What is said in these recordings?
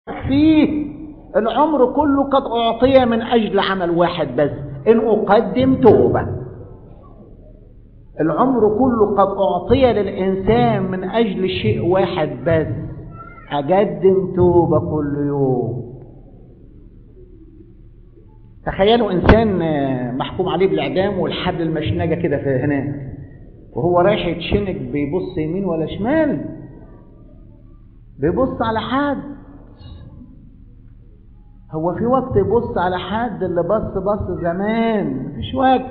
فيه العمر كله قد أعطي من أجل عمل واحد بس، إن أقدم توبة. العمر كله قد أعطي للإنسان من أجل شيء واحد بس، أقدم توبة كل يوم. تخيلوا إنسان محكوم عليه بالإعدام والحبل المشنقة كده في هناك، وهو رايح يتشنق بيبص يمين ولا شمال، بيبص على حد. هو في وقت يبص على حد؟ اللي بص زمان، مفيش وقت،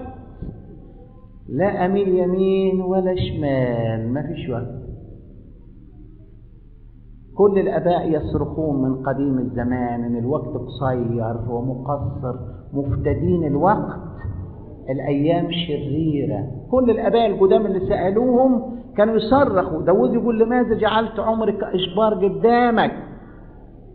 لا أميل يمين ولا شمال، مفيش وقت. كل الآباء يصرخون من قديم الزمان إن الوقت قصير ومقصر، مفتدين الوقت، الأيام شريرة. كل الآباء القدام اللي سألوهم كانوا يصرخوا. داود يقول لماذا جعلت عمرك كإشبار قدامك؟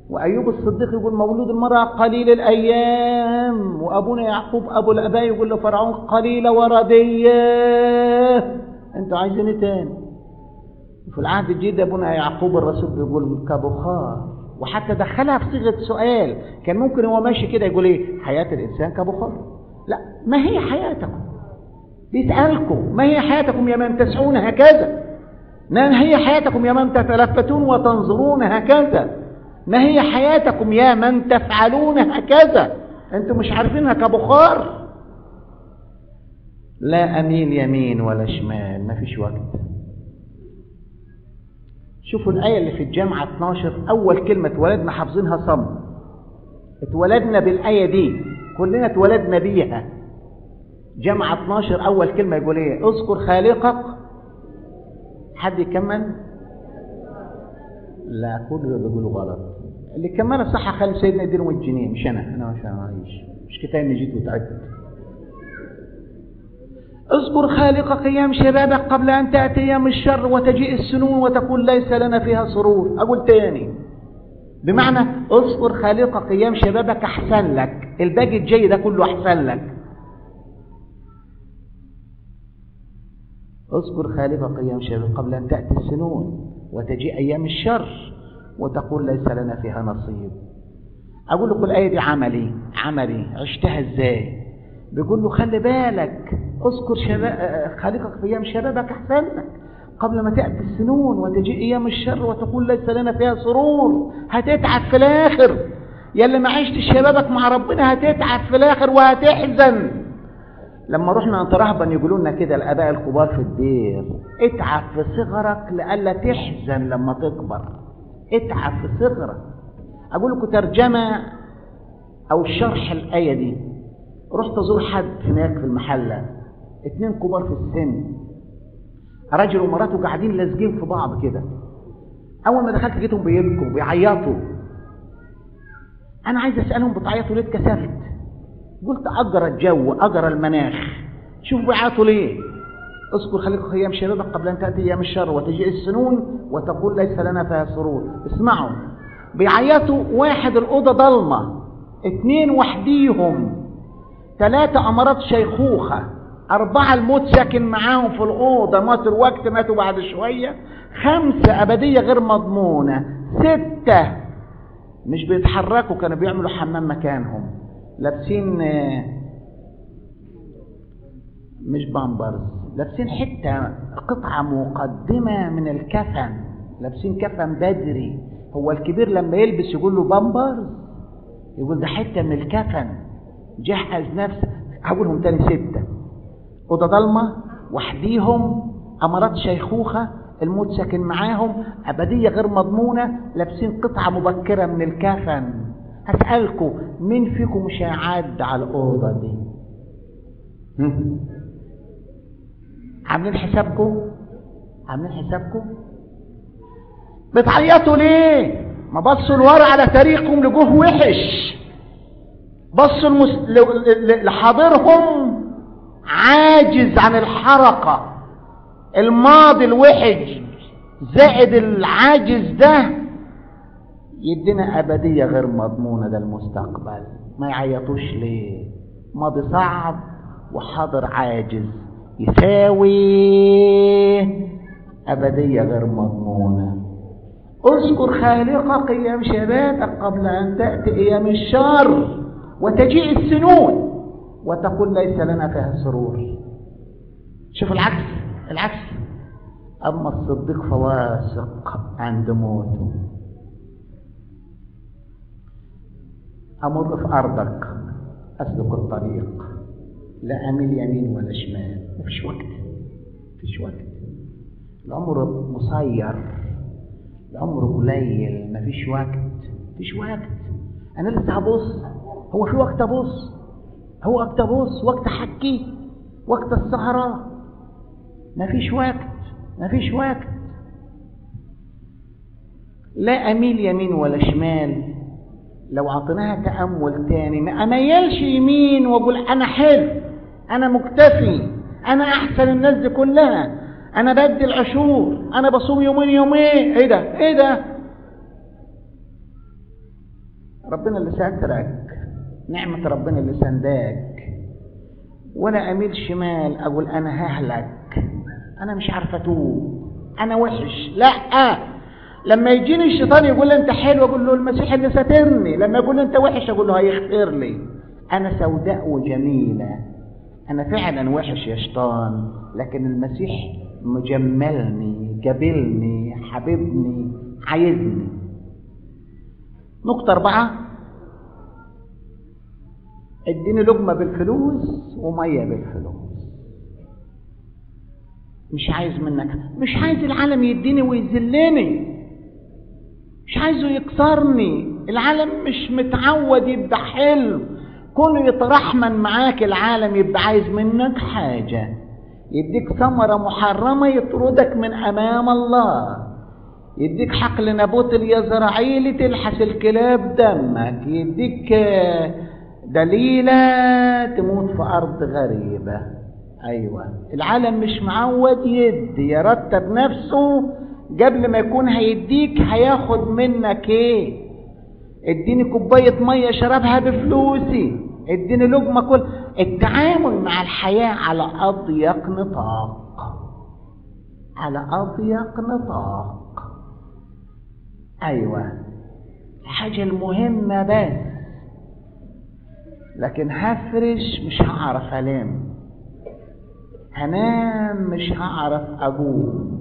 وأيوب الصديق يقول مولود المرأة قليل الأيام. وأبونا يعقوب أبو الآباء يقول لفرعون قليلة وردية. أنتوا عايزين إيه تاني؟ في العهد الجديد أبونا يعقوب الرسول بيقول كبخار، وحتى دخلها في صيغة سؤال. كان ممكن هو ماشي كده يقول إيه؟ حياة الإنسان كبخار. لا، ما هي حياتكم؟ بيسألكم ما هي حياتكم يا من تسعون هكذا؟ ما هي حياتكم يا من تتلفتون وتنظرون هكذا؟ ما هي حياتكم يا من تفعلون هكذا؟ أنتم مش عارفينها كبخار؟ لا أميل يمين ولا شمال، ما فيش وقت. شوفوا الآية اللي في الجامعة 12، أول كلمة اتولدنا حافظينها صم. اتولدنا بالآية دي، كلنا اتولدنا بيها. جامعة 12 أول كلمة يقول إيه؟ اذكر خالقك. حد يكمل؟ لا، كل اللي بيقولوا غلط. اللي كمل صح خالد سيدنا يديله الجنيه، مش أنا مش معيش، مش كفاية إني جيت وتعبت. اذكر خالقك أيام شبابك قبل أن تأتي أيام الشر وتجيء السنون وتقول ليس لنا فيها سرور. أقول تاني، بمعنى اذكر خالقك أيام شبابك أحسن لك، الباقي الجاي ده كله أحسن لك. اذكر خالقك أيام شبابك قبل أن تأتي السنون وتجيء أيام الشر وتقول ليس لنا فيها نصيب. أقول لكم الآية دي عملي عشتها إزاي؟ بيقول له خلي بالك، اذكر خالقك في أيام شبابك أحسن لك قبل ما تأتي السنون وتجيء أيام الشر وتقول ليس لنا فيها سرور. هتتعب في الآخر، يلي ما عشت شبابك مع ربنا هتتعب في الآخر وهتحزن. لما رحنا أنت رهبا يقولوا لنا كده الآباء الكبار في الدير، اتعب في صغرك لألا تحزن لما تكبر. اتعب في صغرك. أقول لكم ترجمة أو شرح الآية دي. رحت أزور حد هناك في المحلة، 2 كبار في السن، راجل ومراته قاعدين لازقين في بعض كده. أول ما دخلت لقيتهم بيبكوا بيعيطوا. أنا عايز أسألهم بتعيطوا ليه؟ اتكسفت. قلت أجرى الجو أجرى المناخ، شوفوا بيعيطوا ليه. اذكر خليك أيام شبابك قبل أن تأتي أيام الشر وتجيء السنون وتقول ليس لنا فيها سرور. اسمعوا، بيعيطوا. 1 الأوضة ضلمة، 2 وحديهم، 3 أمراض شيخوخة، 4 الموت ساكن معاهم في الأوضة، ماتوا الوقت ماتوا بعد شوية، 5 أبدية غير مضمونة، 6 مش بيتحركوا كانوا بيعملوا حمام مكانهم، لابسين مش بامبرز، لابسين حتة قطعة مقدمة من الكفن، لابسين كفن بدري. هو الكبير لما يلبس يقول له بامبرز؟ يقول ده حتة من الكفن، جهز نفسك. هقولهم تاني: 6 أوضة ضلمة، وحديهم، أمراض شيخوخة، الموت ساكن معاهم، أبدية غير مضمونة، لابسين قطعة مبكرة من الكفن. هسألكم مين فيكم مش هيعد على الأوضة دي؟ عاملين حسابكم؟ بتعيطوا ليه؟ ما بصوا لورا على تاريخكم لجوه وحش، بصوا لحاضرهم عاجز عن الحركة. الماضي الوحش زائد العاجز ده يدينا أبدية غير مضمونة، ده المستقبل. ما يعيطوش ليه؟ ماضي صعب وحاضر عاجز يساوي أبدية غير مضمونة. اذكر خالقك ايام شبابك قبل ان تأتي ايام الشر وتجيء السنون وتقول ليس لنا فيها سرور. شوف العكس. اما الصديق فواثق عند موته. امر في ارضك اسلك الطريق، لا اميل يمين ولا شمال. مفيش وقت. العمر مصير، العمر قليل، مفيش وقت. انا لسه هبص، هو في وقت ابص؟ وقت حكي، وقت السهرة. مفيش وقت. لا اميل يمين ولا شمال. لو عطيناها تأمل تاني ما اميلش يمين واقول انا حلو، انا مكتفي، انا احسن الناس دي كلها، انا بدي العشور، انا بصوم يومين. ايه ده؟ ربنا اللي ساترك، نعمة ربنا اللي سنداك. ولا اميل شمال اقول انا ههلك، انا مش عارف اتوب، انا وحش. لا، لما يجيني الشيطان يقول لي انت حلو اقول له المسيح اللي ساترني، لما يقول لي انت وحش اقول له هيغفر لي. انا سوداء وجميلة، انا فعلا وحش يا شيطان، لكن المسيح مجملني، جبلني، حبيبني، عايزني. نقطة 4، اديني لقمة بالفلوس ومية بالفلوس. مش عايز منك، مش عايز العالم يديني ويذلني، مش عايزه يكسرني. العالم مش متعود يبقى حلو، كله يترحمن معاك. العالم يبقى عايز منك حاجة، يديك ثمرة محرمة يطردك من أمام الله، يديك حقل نابوت اليزرعيلي تلحس الكلاب دمك، يديك دليلة تموت في أرض غريبة. أيوة، العالم مش معود يدي، يرتب نفسه قبل ما يكون هيديك هياخد منك ايه. اديني كوباية مية شربها بفلوسي، اديني لقمة كل. التعامل مع الحياة على أضيق نطاق. أيوة، الحاجة المهمة بس، لكن هفرش مش هعرف أنام، هنام مش هعرف أقوم.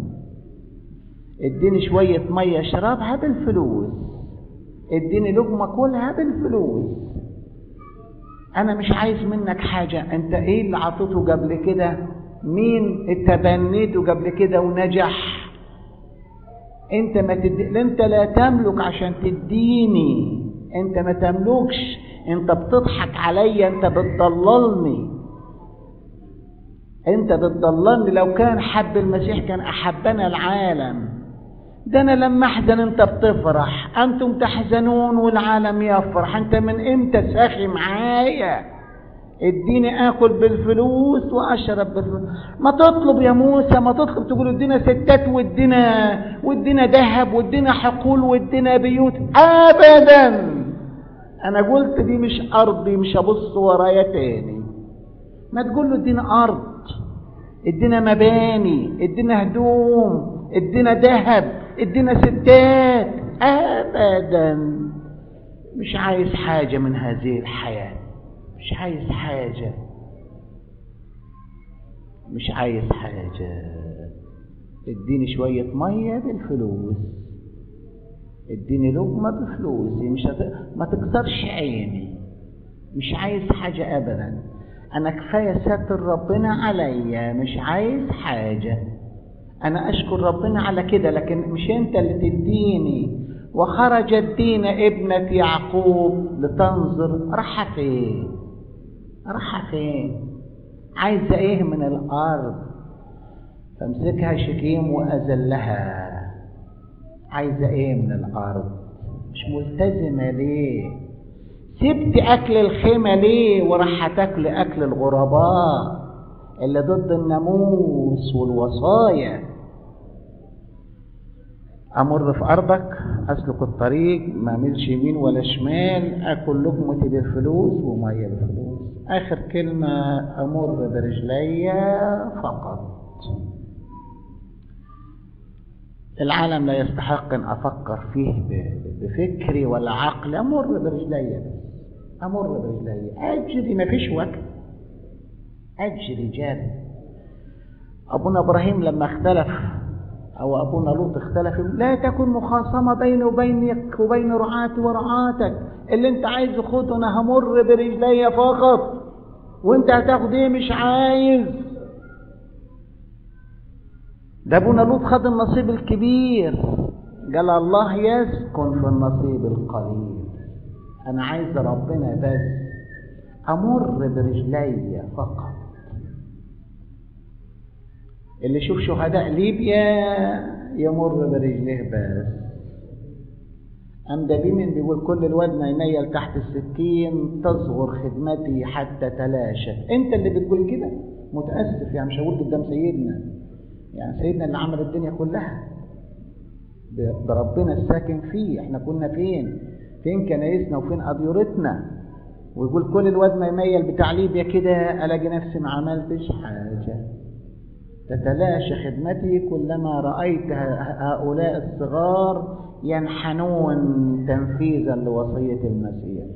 اديني شوية مية اشربها بالفلوس، اديني لقمة كلها بالفلوس. انا مش عايز منك حاجة. انت ايه اللي عطيته قبل كده؟ مين اتبنيته قبل كده ونجح؟ انت ما تدي، انت لا تملك عشان تديني، انت ما تملكش، انت بتضحك عليا، انت بتضللني. لو كان حب المسيح كان احبنا العالم. ده انا لما احزن انت بتفرح، انتم تحزنون والعالم يفرح. انت من امتى ساخي معايا؟ اديني اكل بالفلوس واشرب بالفلوس. ما تطلب يا موسى، ما تطلب تقول ادينا ستات وادينا ذهب وادينا حقول وادينا بيوت. ابدا، انا قلت دي مش ارضي، مش هبص ورايا تاني. ما تقول له ادينا ارض، ادينا مباني، ادينا هدوم، ادينا ذهب، ادينا ستات. ابدا، مش عايز حاجة من هذه الحياة، مش عايز حاجة. اديني شوية مية بالفلوس، اديني لقمة بفلوسي، ما تكسرش عيني. مش عايز حاجة ابدا. انا كفاية ستر ربنا عليا، مش عايز حاجة. انا اشكر ربنا على كده، لكن مش انت اللي تديني. وخرجت دينا ابنة يعقوب لتنظر. راح فين؟ عايزة ايه من الارض؟ فامسكها شكيم واذلها. عايزة ايه من الارض؟ مش ملتزمة ليه؟ سبت اكل الخيمة ليه وراح تاكل اكل الغرباء اللي ضد الناموس والوصايا؟ امر في ارضك اسلك الطريق، ما اعملش يمين ولا شمال، اكل لقمتي بالفلوس وميه بالفلوس. اخر كلمة، امر برجلي فقط. العالم لا يستحق أن أفكر فيه بفكري ولا عقلي. أمر برجلي بس، أمر برجلي، أجري، ما فيش وقت، أجري جاري. أبونا إبراهيم لما اختلف أو أبونا لوط اختلف، لا تكن مخاصمة بيني وبينك وبين رعاتي ورعاتك، اللي أنت عايزه خده، أنا همر برجلي فقط، وأنت هتاخد إيه مش عايز. ده أبونا لوط خد النصيب الكبير، قال الله يسكن في النصيب القليل، أنا عايز ربنا بس أمر برجلي فقط. اللي يشوف شهداء ليبيا يمر برجليه بس. أمدى بيمن بيقول كل الواد ما يميل تحت السكين تصغر خدمتي حتى تلاشت. أنت اللي بتقول كده متأسف، يعني مش هقول قدام سيدنا، يعني سيدنا اللي عمل الدنيا كلها، ده ربنا الساكن فيه. احنا كنا فين كنايسنا وفين أديرتنا؟ ويقول كل الواد ما يميل بتاع ليبيا كده ألاقي نفسي ما عملتش حاجة. تتلاشى خدمتي كلما رأيت هؤلاء الصغار ينحنون تنفيذا لوصية المسيح.